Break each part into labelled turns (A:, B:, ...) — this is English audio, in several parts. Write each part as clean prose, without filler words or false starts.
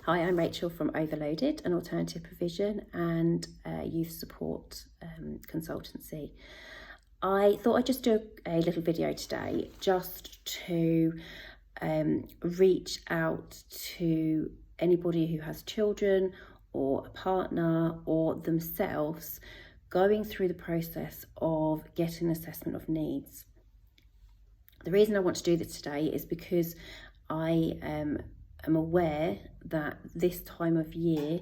A: Hi, I'm Rachel from Overloaded, an alternative provision and youth support consultancy. I thought I'd just do a little video today just to reach out to anybody who has children or a partner or themselves going through the process of getting an assessment of needs. The reason I want to do this today is because I am aware that this time of year,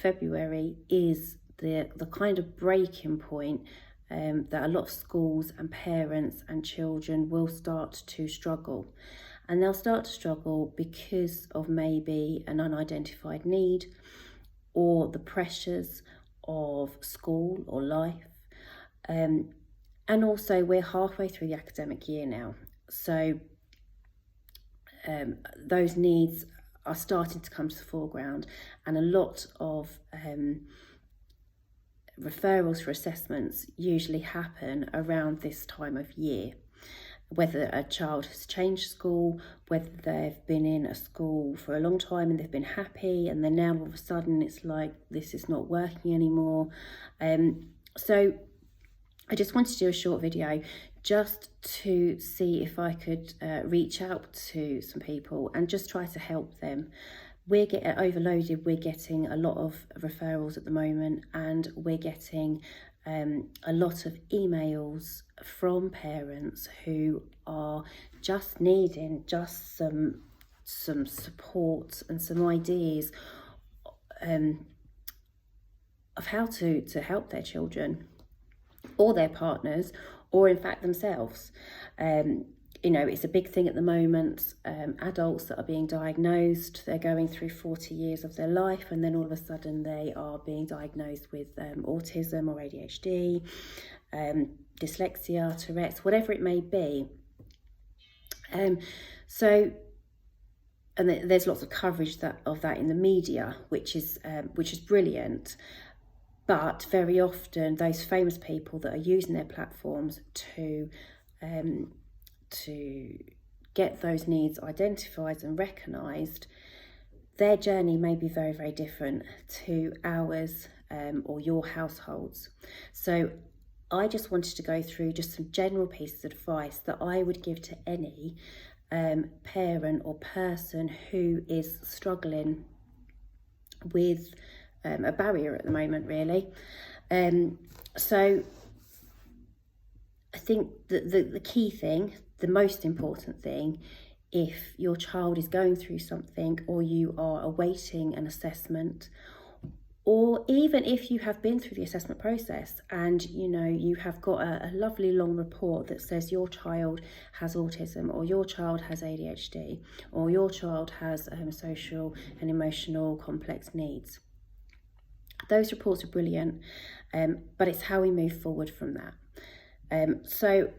A: February, is the kind of breaking point that a lot of schools and parents and children will start to struggle. And they'll start to struggle because of maybe an unidentified need or the pressures of school or life. And also we're halfway through the academic year now. So those needs are starting to come to the foreground, and a lot of referrals for assessments usually happen around this time of year. Whether a child has changed school, whether they've been in a school for a long time and they've been happy, and then now all of a sudden it's like this is not working anymore. So I just wanted to do a short video just to see if I could reach out to some people and just try to help them. We're getting overloaded, we're getting a lot of referrals at the moment, and we're getting a lot of emails from parents who are just needing just some support and some ideas of how to help their children or their partners, or in fact themselves. You know, it's a big thing at the moment. Adults that are being diagnosed, they're going through 40 years of their life, and then all of a sudden they are being diagnosed with autism or ADHD, dyslexia, Tourette's, whatever it may be. And there's lots of coverage of that in the media, which is brilliant. But very often those famous people that are using their platforms to get those needs identified and recognised, their journey may be very, very different to ours or your households. So I just wanted to go through just some general pieces of advice that I would give to any parent or person who is struggling with a barrier at the moment, really. So I think that the key thing, the most important thing, if your child is going through something or you are awaiting an assessment, or even if you have been through the assessment process and you know you have got a lovely long report that says your child has autism, or your child has ADHD, or your child has social and emotional complex needs. Those reports are brilliant, but it's how we move forward from that. So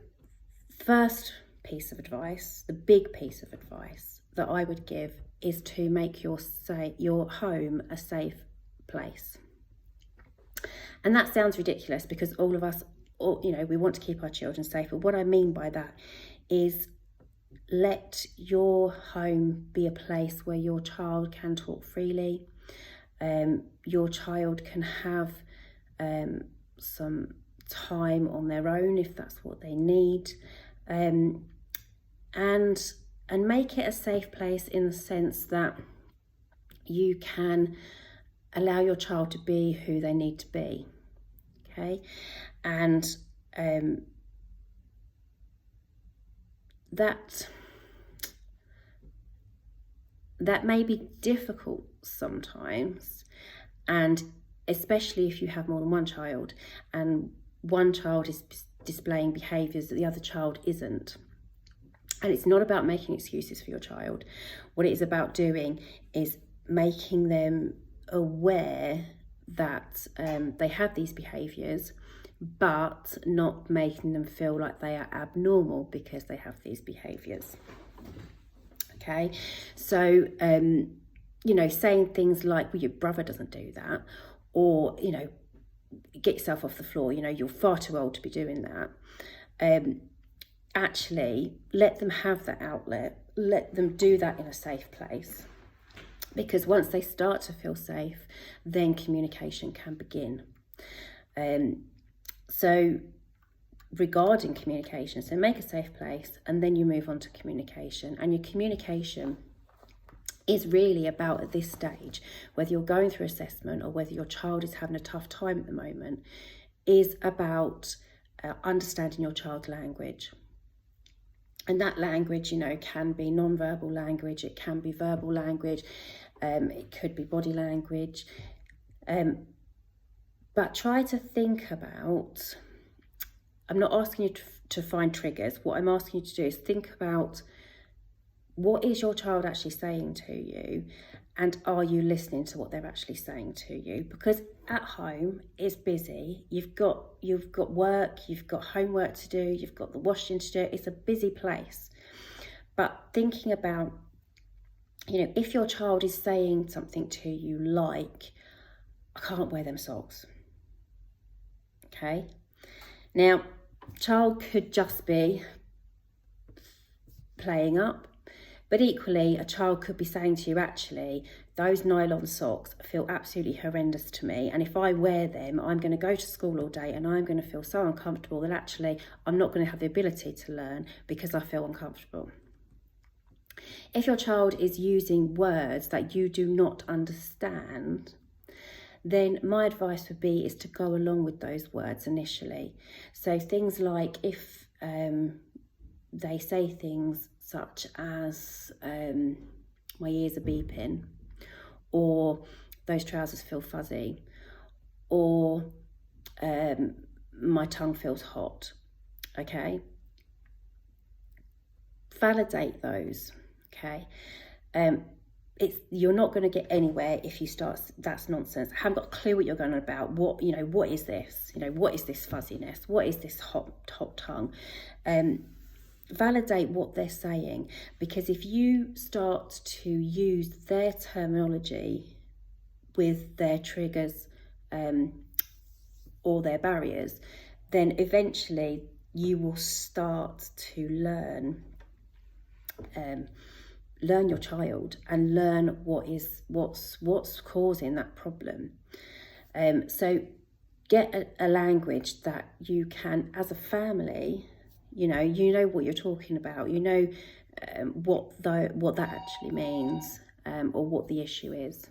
A: first piece of advice, the big piece of advice that I would give is to make your home a safe place. And that sounds ridiculous because all of us, we want to keep our children safe. But what I mean by that is let your home be a place where your child can talk freely. Your child can have some time on their own if that's what they need, and make it a safe place in the sense that you can allow your child to be who they need to be, okay? And that may be difficult sometimes, and especially if you have more than one child and one child is displaying behaviours that the other child isn't. And it's not about making excuses for your child. What it is about doing is making them aware that they have these behaviours, but not making them feel like they are abnormal because they have these behaviours. Okay, so saying things like, well, your brother doesn't do that, or get yourself off the floor, you're far too old to be doing that. Actually let them have that outlet, let them do that in a safe place. because once they start to feel safe, then communication can begin. So regarding communication, so make a safe place, and then you move on to communication. And your communication is really about, at this stage, whether you're going through assessment or whether your child is having a tough time at the moment, is about understanding your child's language. And that language, you know, can be non-verbal language, it can be verbal language, it could be body language. But try to think about, I'm not asking you to find triggers. What I'm asking you to do is think about, what is your child actually saying to you, and are you listening to what they're actually saying to you? Because at home it's busy. You've got work, you've got homework to do, you've got the washing to do. It's a busy place. But thinking about, you know, if your child is saying something to you like, I can't wear them socks. Okay. Now, child could just be playing up. But equally, a child could be saying to you, actually, those nylon socks feel absolutely horrendous to me. And if I wear them, I'm going to go to school all day and I'm going to feel so uncomfortable that actually I'm not going to have the ability to learn because I feel uncomfortable. If your child is using words that you do not understand, then my advice would be is to go along with those words initially. So things like, if they say things such as my ears are beeping, or those trousers feel fuzzy, or my tongue feels hot, okay? Validate those, okay? You're not going to get anywhere if you start, that's nonsense. I haven't got a clue what you're going on about. What is this? You know, what is this fuzziness? What is this hot tongue? Validate what they're saying, because if you start to use their terminology with their triggers or their barriers, then eventually you will start to learn your child and learn what's causing that problem. So get a language that you can, as a family, you know what you're talking about, you know what that actually means, or what the issue is.